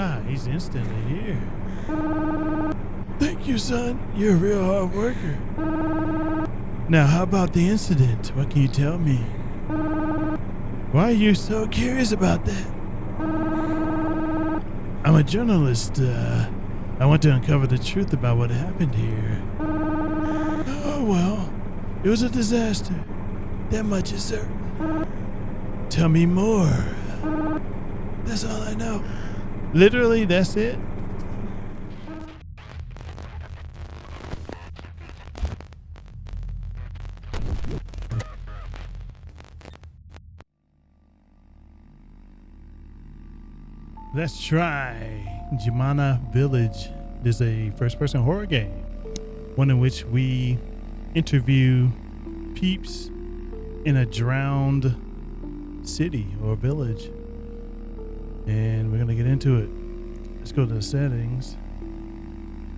Ah, he's instantly here. Thank you, son. You're a real hard worker. Now, how about the incident? What can you tell me? Why are you so curious about that? I'm a journalist. I want to uncover the truth about what happened here. Oh, well, it was a disaster. That much is certain. Tell me more. That's all I know. Literally, that's it? Let's try Geamana Village. It is a first-person horror game, one in which we interview peeps in a drowned city or village. And we're going to get into it. Let's go to the settings.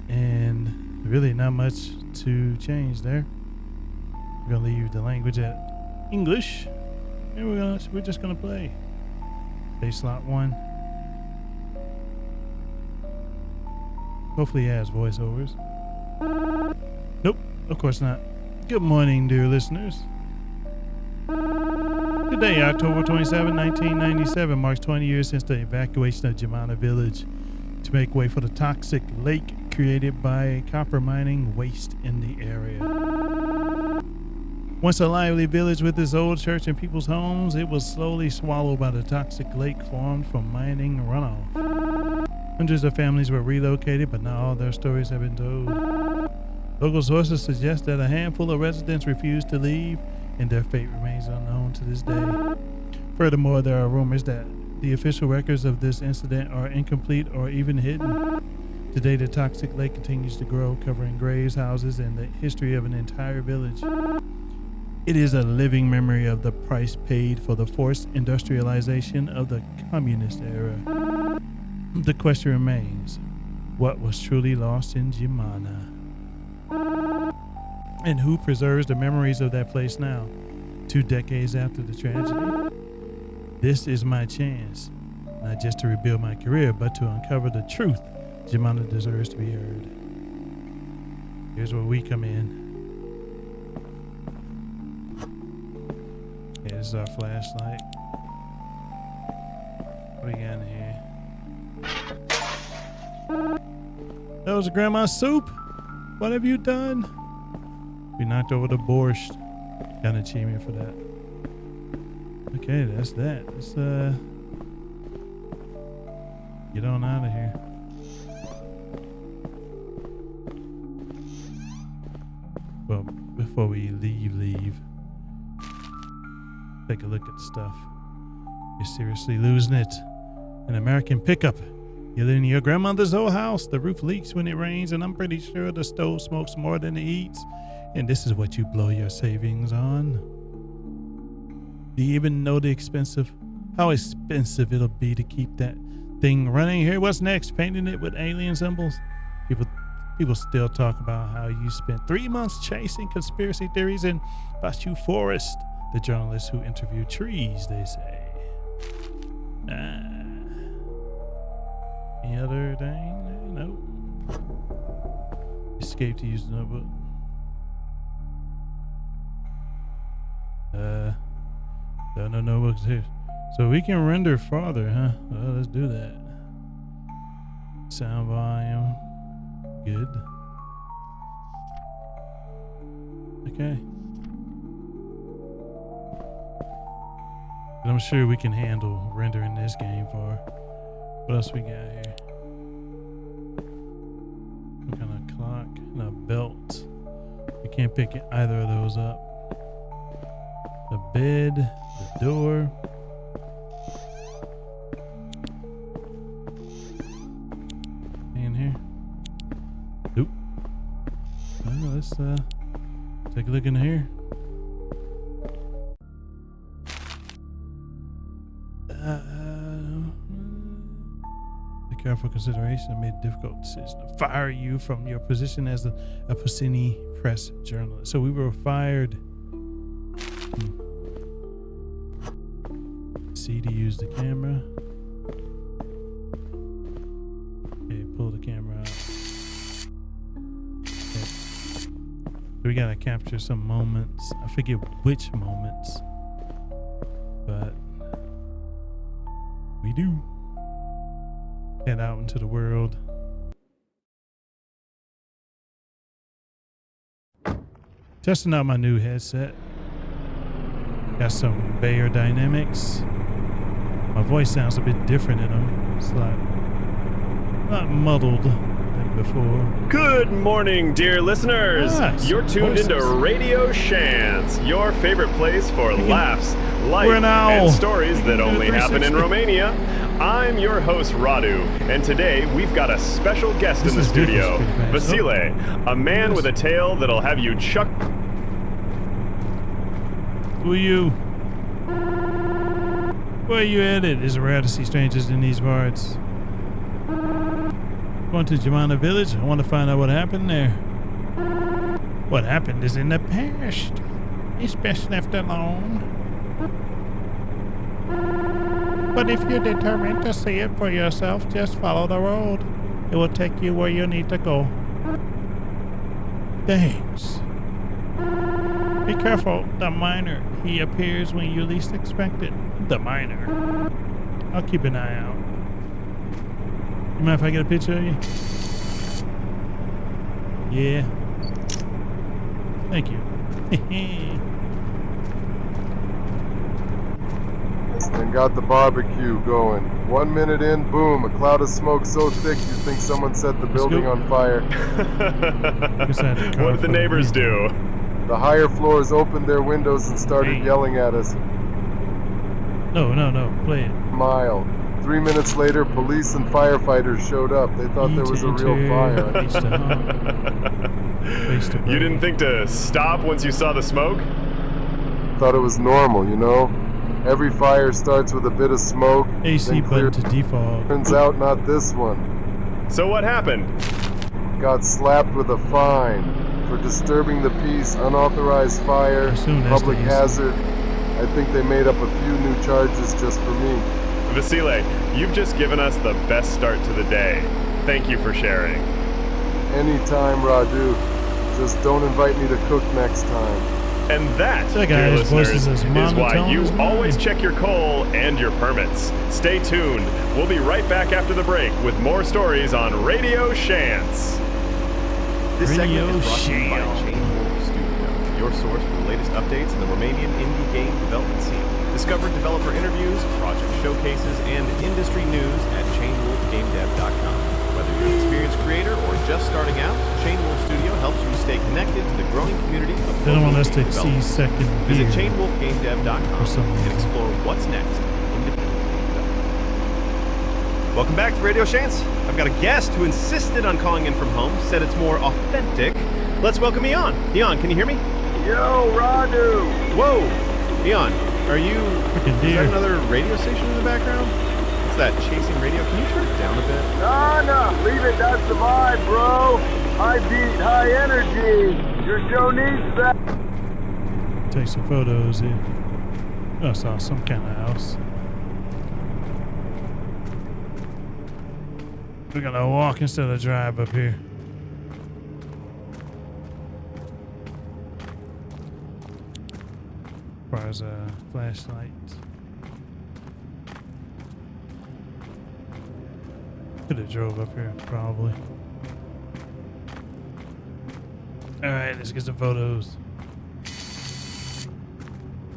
And really not much to change there. We're going to leave the language at English. And we're just going to play. Play slot 1. Hopefully it has voiceovers. Nope, of course not. Good morning, dear listeners. Today, October 27, 1997, marks 20 years since the evacuation of Geamana Village to make way for the toxic lake created by copper mining waste in the area. Once a lively village with its old church and people's homes, it was slowly swallowed by the toxic lake formed from mining runoff. Hundreds of families were relocated, but not all their stories have been told. Local sources suggest that a handful of residents refused to leave, and their fate remains unknown to this day. Furthermore, there are rumors that the official records of this incident are incomplete or even hidden. Today, the toxic lake continues to grow, covering graves, houses, and the history of an entire village. It is a living memory of the price paid for the forced industrialization of the communist era. The question remains, what was truly lost in Geamana? And who preserves the memories of that place now, 2 decades after the tragedy? This is my chance, not just to rebuild my career, but to uncover the truth Geamana deserves to be heard. Here's where we come in. Okay, this is our flashlight. What do we got in here? That was Grandma's soup. What have you done? We knocked over the borscht. Got an achievement for that. Okay, that's that. Let's get on out of here. Well, before we leave. Take a look at stuff. You're seriously losing it. An American pickup. You're in your grandmother's old house. The roof leaks when it rains, and I'm pretty sure the stove smokes more than it eats. And this is what you blow your savings on. Do you even know how expensive it'll be to keep that thing running here? What's next? Painting it with alien symbols? People still talk about how you spent 3 months chasing conspiracy theories in Bashu Forest. The journalists who interviewed trees, they say. Any other thing? Nope. Escape to use the notebook. No notebooks here. So we can render farther, huh? Well, let's do that. Sound volume. Good. Okay. And I'm sure we can handle rendering this game far. What else we got here? What kind of clock and a belt? We can't pick either of those up. The bed, the door. In here. Oop. Well, let's take a look in here. Careful consideration, I made a difficult decision to fire you from your position as a Puccini press journalist. So we were fired. C to use the camera. We gotta capture some moments. I forget which moments, but we do. Head out into the world. Testing out my new headset. Got some Bayer dynamics. My voice sounds a bit different in them. It's like not muddled than before. Good morning, dear listeners. You're tuned into Radio Chance, your favorite place for laughs, life, and stories that only happen in Romania. I'm your host, Radu, and today we've got a special guest in the studio, Vasile, a man with a tale that'll have you chuck. Who are you? Where are you headed? It's rare to see strangers in these parts. Going to Geamana village. I want to find out what happened there. What happened is in the past. It's best left alone. But if you're determined to see it for yourself, just follow the road. It will take you where you need to go. Thanks. Be careful, the miner. He appears when you least expect it. The miner. I'll keep an eye out. You mind if I get a picture of you? Yeah. Thank you. And got the barbecue going. 1 minute in, boom, a cloud of smoke so thick you think someone set the building on fire. What did the neighbors do? The higher floors opened their windows and started yelling at us. No, play it. Mile. 3 minutes later, police and firefighters showed up. They thought there was a real fire. You didn't think to stop once you saw the smoke? Thought it was normal, you know? Every fire starts with a bit of smoke. AC button to default. Turns out not this one. So what happened? Got slapped with a fine for disturbing the peace, unauthorized fire, public hazard. I think they made up a few new charges just for me. Vasile, you've just given us the best start to the day. Thank you for sharing. Anytime, Radu. Just don't invite me to cook next time. And that, dear listeners, is why you always check your coal and your permits. Stay tuned. We'll be right back after the break with more stories on Radio Chance. This segment is brought to you by Chain Wolf Studio, your source for the latest updates in the Romanian indie game development scene. Discover developer interviews, project showcases, and industry news at chainwolfgamedev.com. Whether you're an experienced creator or just starting out, Chain Wolf Studio helps you stay connected to the growing community of they don't want us to see second Visit chainwolfgamedev.com and explore what's next. Welcome back to Radio Chance. I've got a guest who insisted on calling in from home, said it's more authentic. Let's welcome Eon. Eon, can you hear me? Yo, Radu! Whoa! Eon, are you... Is that another radio station in the background? What's that, chasing radio? Can you turn it down a bit? No, leave it. That's the vibe, bro. High beat, high energy. Your show needs that. Take some photos here. I saw some kind of house. We're gonna walk instead of drive up here. As far as a flashlight. Could have drove up here, probably. Alright, let's get some photos.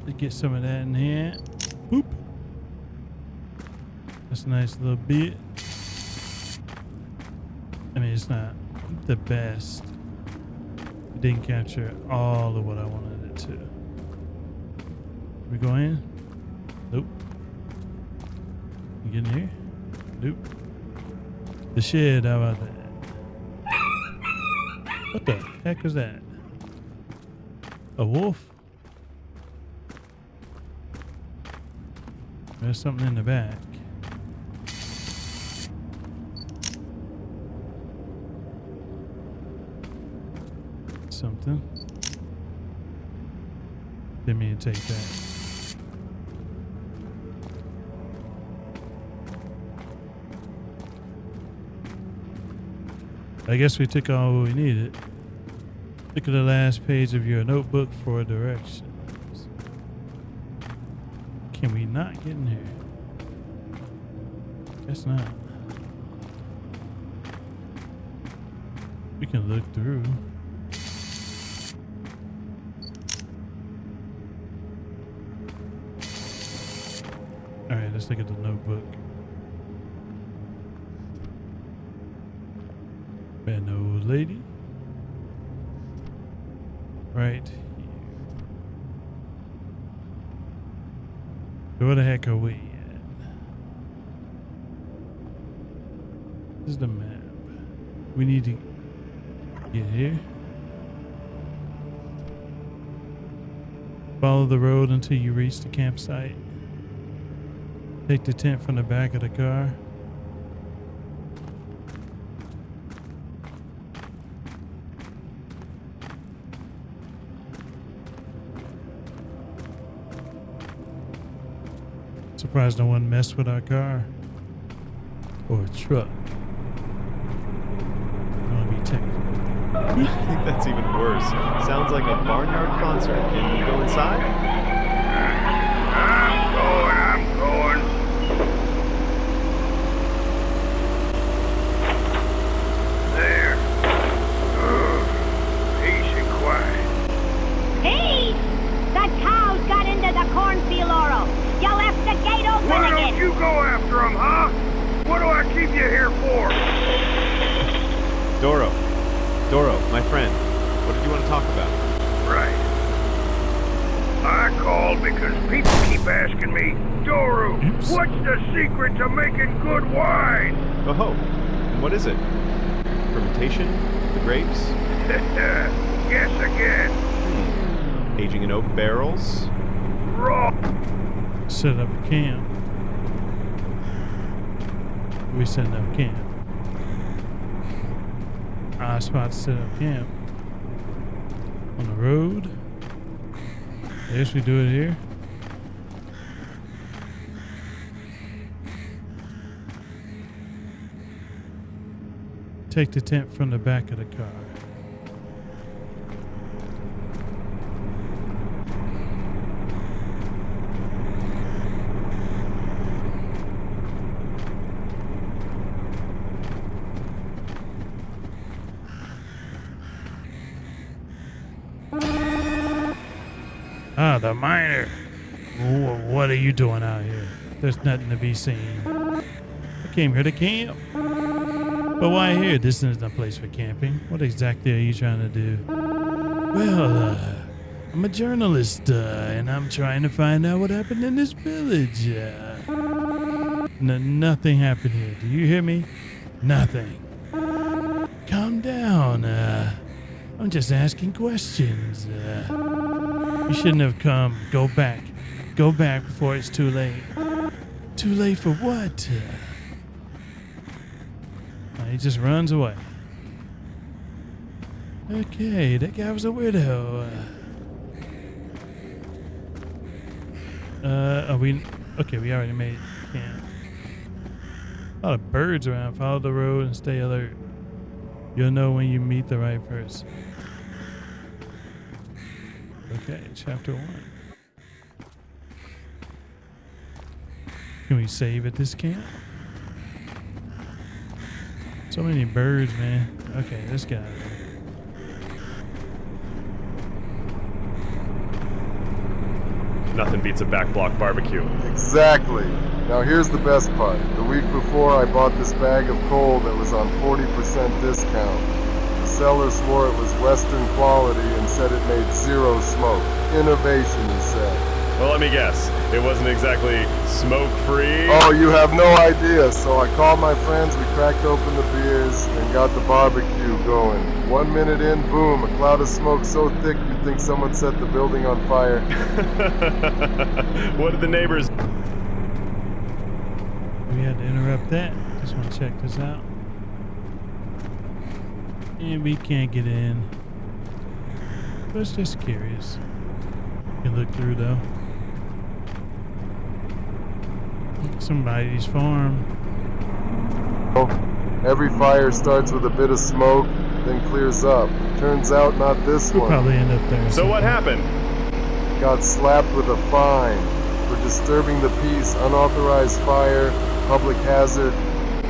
Let's get some of that in here. Boop. That's a nice little bit. I mean, it's not the best. It didn't capture all of what I wanted it to. We go in? Nope. You get in here? Nope. The shed, how about that? What the heck was that? A wolf? There's something in the back. Something. Didn't mean to take that. I guess we took all we needed. Look at the last page of your notebook for directions. Can we not get in here? Guess not. We can look through. Alright, let's look at the notebook. An old lady. Right here. Where the heck are we at? This is the map. We need to get here. Follow the road until you reach the campsite. Take the tent from the back of the car. Surprised no one messed with our car or truck. I want to be technical. I think that's even worse. Sounds like a barnyard concert. Can you go inside? I'm going. There. Peace and quiet. Hey! That cow's got into the cornfield, Oro. You left the gate open Why again. don't you go after him, huh? What do I keep you here for? Doro, my friend. What did you want to talk about? Right. I called because people keep asking me, Doru, what's the secret to making good wine? Oh, and what is it? Fermentation? The grapes? Guess again. Aging in oak barrels? Raw. Set up a camp. We setting up camp. Our spot to set up camp. On the road. I guess we do it here. Take the tent from the back of the car. Ah, the miner. What are you doing out here? There's nothing to be seen. I came here to camp. But why here? This isn't a place for camping. What exactly are you trying to do? Well, I'm a journalist, and I'm trying to find out what happened in this village. Nothing happened here. Do you hear me? Nothing. Calm down. I'm just asking questions. You shouldn't have come. Go back. Go back before it's too late. Too late for what? He just runs away. Okay, that guy was a weirdo. Are we... Okay, we already made camp. A lot of birds around. Follow the road and stay alert. You'll know when you meet the right person. Okay, chapter 1. Can we save at this camp? So many birds, man. Okay, this guy. Nothing beats a back block barbecue. Exactly. Now here's the best part. The week before I bought this bag of coal that was on 40% discount. The seller swore it was Western quality and said it made zero smoke. Innovation, he said. Well, let me guess. It wasn't exactly smoke-free. Oh, you have no idea. So I called my friends, we cracked open the beers, and got the barbecue going. 1 minute in, boom, a cloud of smoke so thick you'd think someone set the building on fire. What did the neighbors... We had to interrupt that. Just want to check this out. And we can't get in. But it's just curious. You can look through though. Somebody's farm. Every fire starts with a bit of smoke, then clears up. Turns out not this We'll one. probably end up there. So what happened? Got slapped with a fine for disturbing the peace, unauthorized fire, public hazard.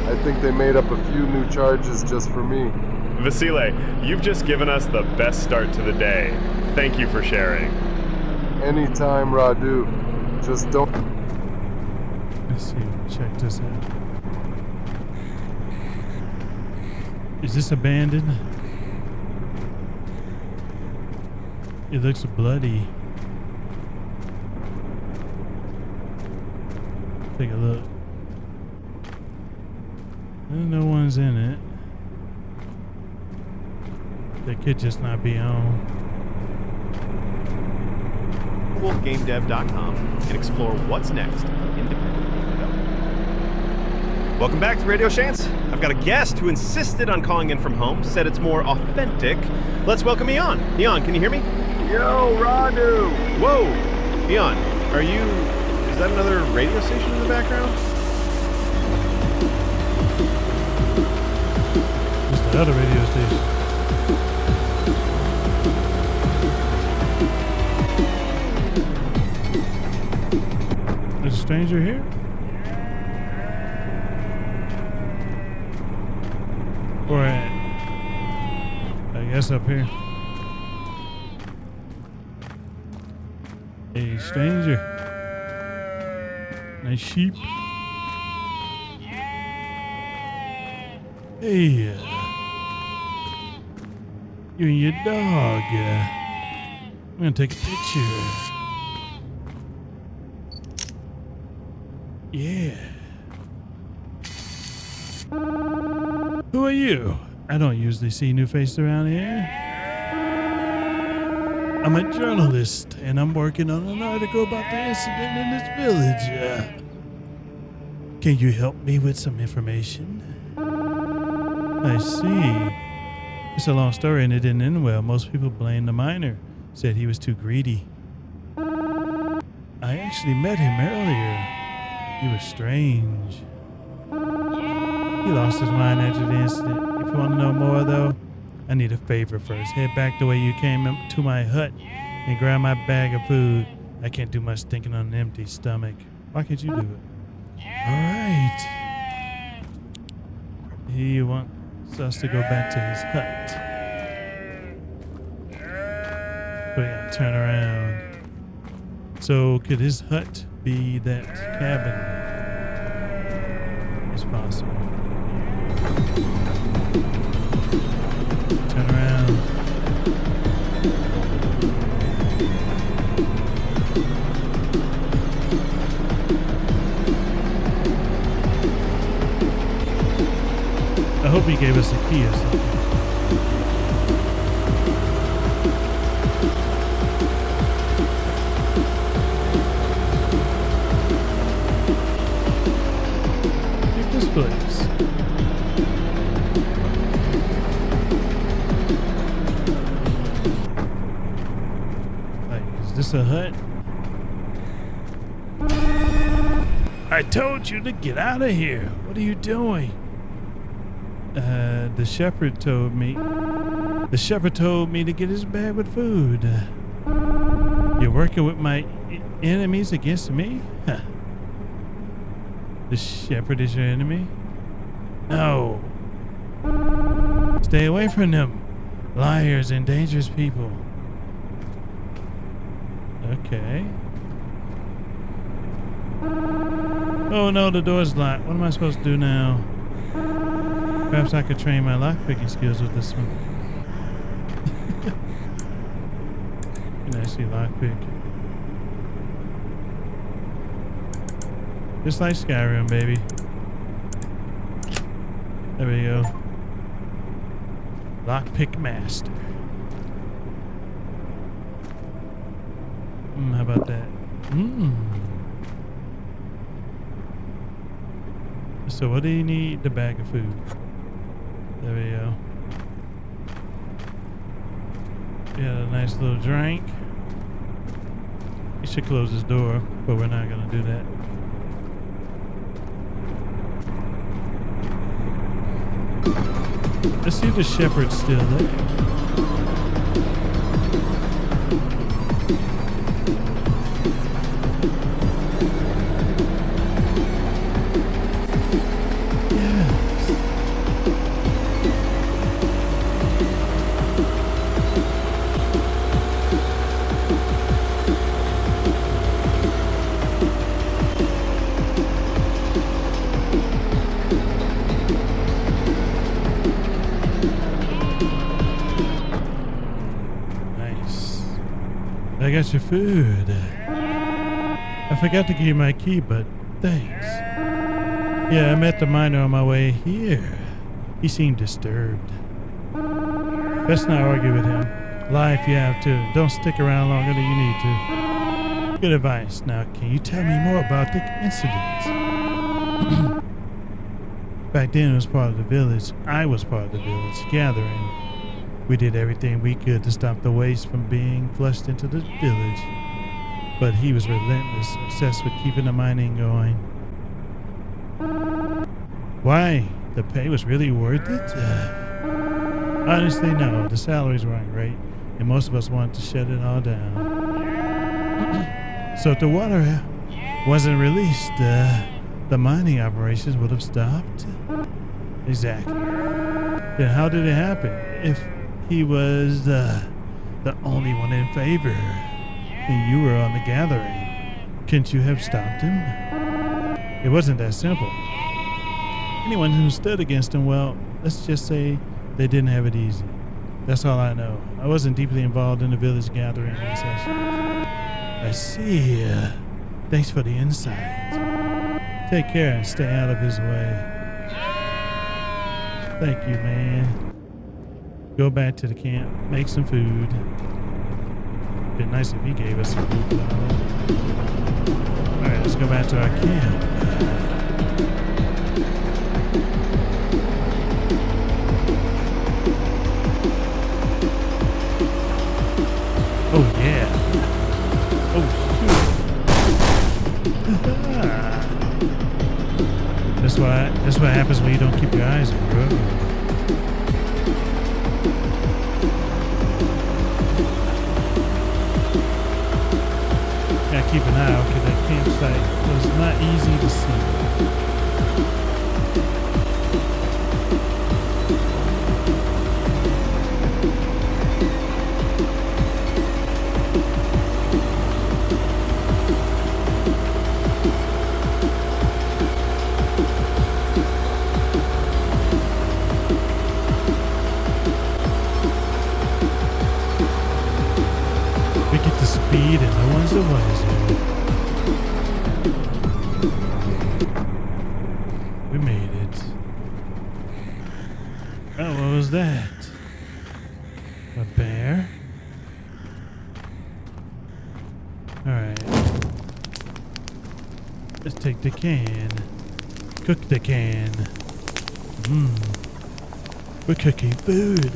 I think they made up a few new charges just for me. Vasile, you've just given us the best start to the day. Thank you for sharing. Anytime, Radu. Just don't... Let's see. Check this out. Is this abandoned? It looks bloody. Take a look. No one's in it. They could just not be on. WolfGameDev.com and explore what's next in independent game development. Welcome back to Radio Shants. I've got a guest who insisted on calling in from home, said it's more authentic. Let's welcome Eon. Eon, can you hear me? Yo, Radu! Whoa! Eon, are you... is that another radio station in the background? It's the other radio station. There's a stranger here? Or at, I guess up here. A stranger. Nice sheep. Hey, you and your dog. I'm gonna take a picture. Yeah. Who are you? I don't usually see new faces around here. I'm a journalist, and I'm working on an article about the incident in this village. Can you help me with some information? I see. It's a long story, and it didn't end well. Most people blame the miner. Said he was too greedy. I actually met him earlier. He was strange. He lost his mind after the incident. If you want to know more, though, I need a favor first. Head back the way you came to my hut and grab my bag of food. I can't do much thinking on an empty stomach. Why can't you do it? All right. He wants us to go back to his hut. We gotta turn around. So could his hut be that cabin? It's possible. Turn around. I hope he gave us a key or something. Take this place. Like, is this a hut? I told you to get out of here. What are you doing? The shepherd told me. The shepherd told me to get his bag with food. You're working with my enemies against me? Huh. The shepherd is your enemy? No. Stay away from them. Liars and dangerous people. Okay. Oh no, the door's locked. What am I supposed to do now? Perhaps I could train my lockpicking skills with this one. You can actually lockpick. Just like Skyrim, baby. There we go. Lockpick master. How about that? So what do you need? The bag of food. There we go. Got a nice little drink. You should close this door, but we're not gonna do that. This see the shepherd still there. I got your food. I forgot to give you my key, but thanks. Yeah, I met the miner on my way here. He seemed disturbed. Best not argue with him. Lie if you have to. Don't stick around longer than you need to. Good advice. Now, can you tell me more about the incident? Back then, it was part of the village. I was part of the village gathering. We did everything we could to stop the waste from being flushed into the village. But he was relentless, obsessed with keeping the mining going. Why? The pay was really worth it? Honestly, no. The salaries weren't great, and most of us wanted to shut it all down. So if the water wasn't released, the mining operations would have stopped? Exactly. Then how did it happen? If he was the only one in favor, and you were on the gathering, couldn't you have stopped him? It wasn't that simple. Anyone who stood against him, well, let's just say they didn't have it easy. That's all I know. I wasn't deeply involved in the village gathering session. I see. Thanks for the insight. Take care and stay out of his way. Thank you, man. Go back to the camp, make some food. Been nice if he gave us some food. Alright, let's go back to our camp. Oh yeah. Oh shoot. That's what happens when you don't keep your eyes on the road. Keep an eye out because that campsite was not easy to see. We get the speed and no one's the wiser. We made it. Oh, what was that? A bear? Alright. Let's take the can. Cook the can. We're cooking food.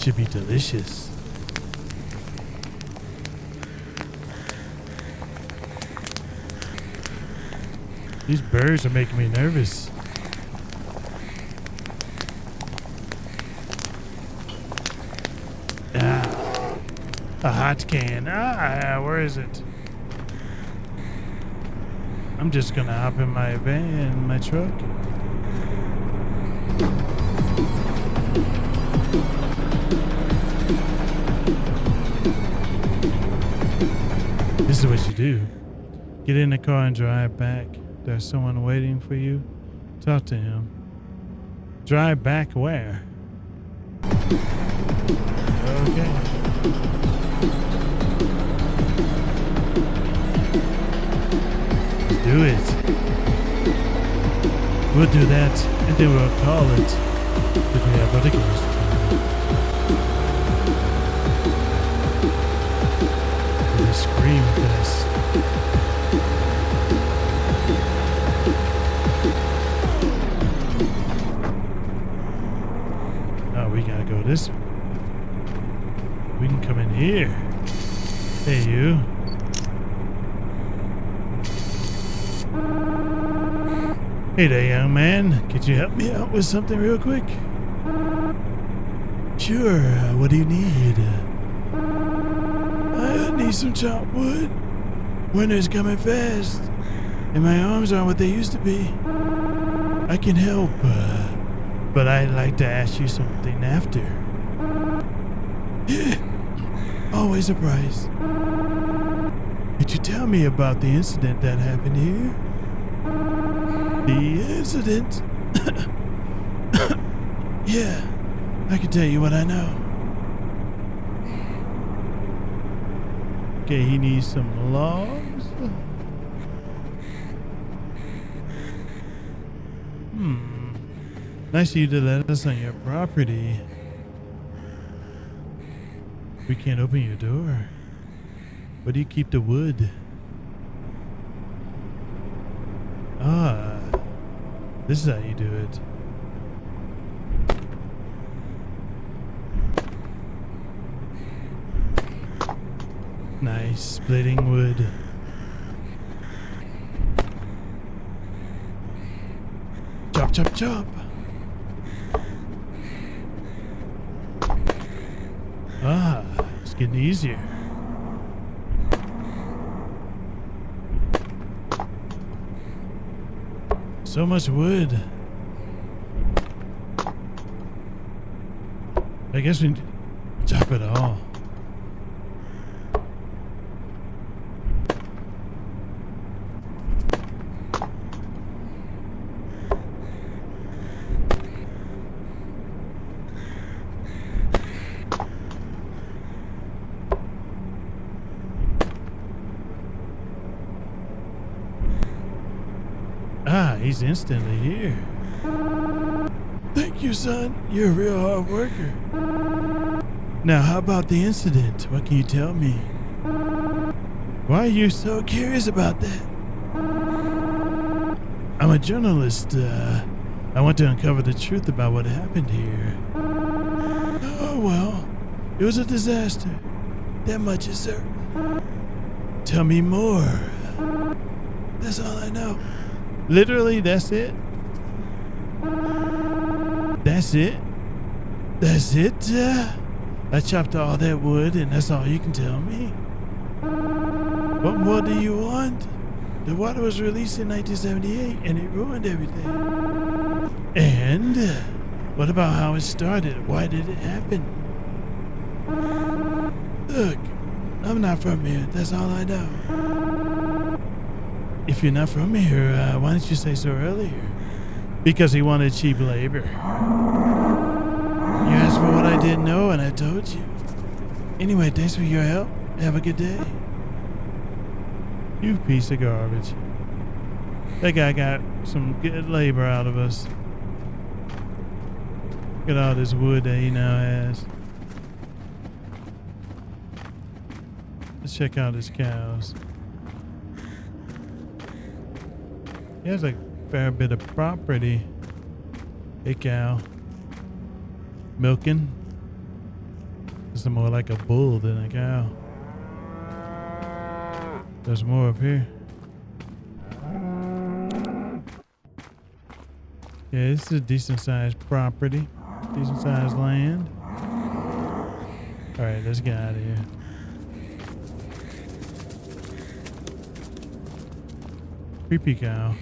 Should be delicious. These birds are making me nervous. A hot can. Where is it? I'm just gonna hop in my van, my truck. This is what you do. Get in the car and drive back. There's someone waiting for you. Talk to him. Drive back where? Okay. Let's do it. We'll do that, and then we'll call it if we have other ghosts. They scream fast. This we can come in here. Hey, you. Hey there, young man. Could you help me out with something real quick? Sure. What do you need? I need some chopped wood. Winter's coming fast, and my arms aren't what they used to be. I can help, but I'd like to ask you something after. Always a prize. Could you tell me about the incident that happened here? The incident? Yeah, I can tell you what I know. Okay, he needs some logs. Nice of you to let us on your property. We can't open your door. Where do you keep the wood? Ah, this is how you do it. Nice, splitting wood. Chop, chop, chop. Ah, it's getting easier. So much wood. I guess we chop it all. Ah, he's instantly here. Thank you, son. You're a real hard worker. Now, how about the incident? What can you tell me? Why are you so curious about that? I'm a journalist. I want to uncover the truth about what happened here. Oh, well, it was a disaster. That much is certain. Tell me more. That's all I know. Literally, that's it? That's it? That's it? I chopped all that wood and that's all you can tell me? What more do you want? The water was released in 1978 and it ruined everything. And what about how it started? Why did it happen? Look, I'm not from here. That's all I know. If you're not from here, why didn't you say so earlier? Because he wanted cheap labor. You asked for what I didn't know, and I told you. Anyway, thanks for your help. Have a good day. You piece of garbage. That guy got some good labor out of us. Look at all this wood that he now has. Let's check out his cows. He has a fair bit of property. Hey, cow. Milking. This is more like a bull than a cow. There's more up here. Yeah, this is a decent sized property. Decent sized land. Alright, let's get out of here. Creepy cow.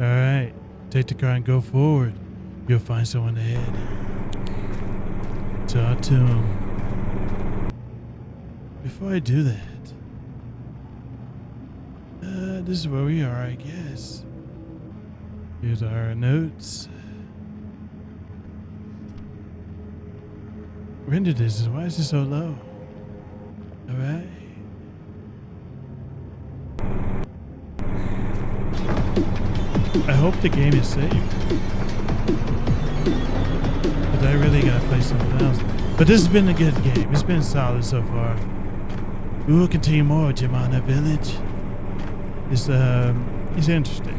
Alright, take the car and go forward. You'll find someone ahead. Talk to him. Before I do that, this is where we are, I guess. Here's our notes. Render distance, why is it so low? Alright. I hope the game is safe. But I really gotta play something else. But this has been a good game. It's been solid so far. We will continue more with Geamana Village. It's interesting.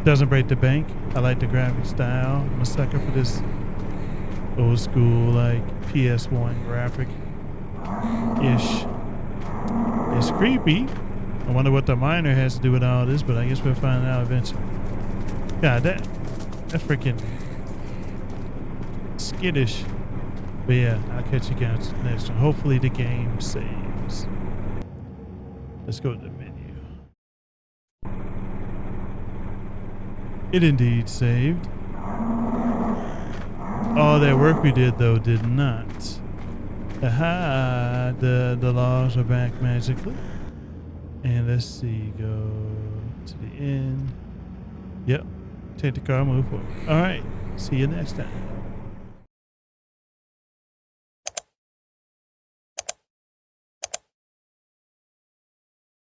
Doesn't break the bank. I like the graphic style. I'm a sucker for this old school like PS1 graphic. Yeah, skittish. It's creepy. I wonder what the miner has to do with all this, but I guess we'll find out eventually. God, that freaking skittish. But yeah, I'll catch you guys next one. Hopefully the game saves. Let's go to the menu. It indeed saved. All that work we did though did not. Aha, the logs are back magically. And let's see, go to the end. Yep, take the car, move forward. All right, see you next time.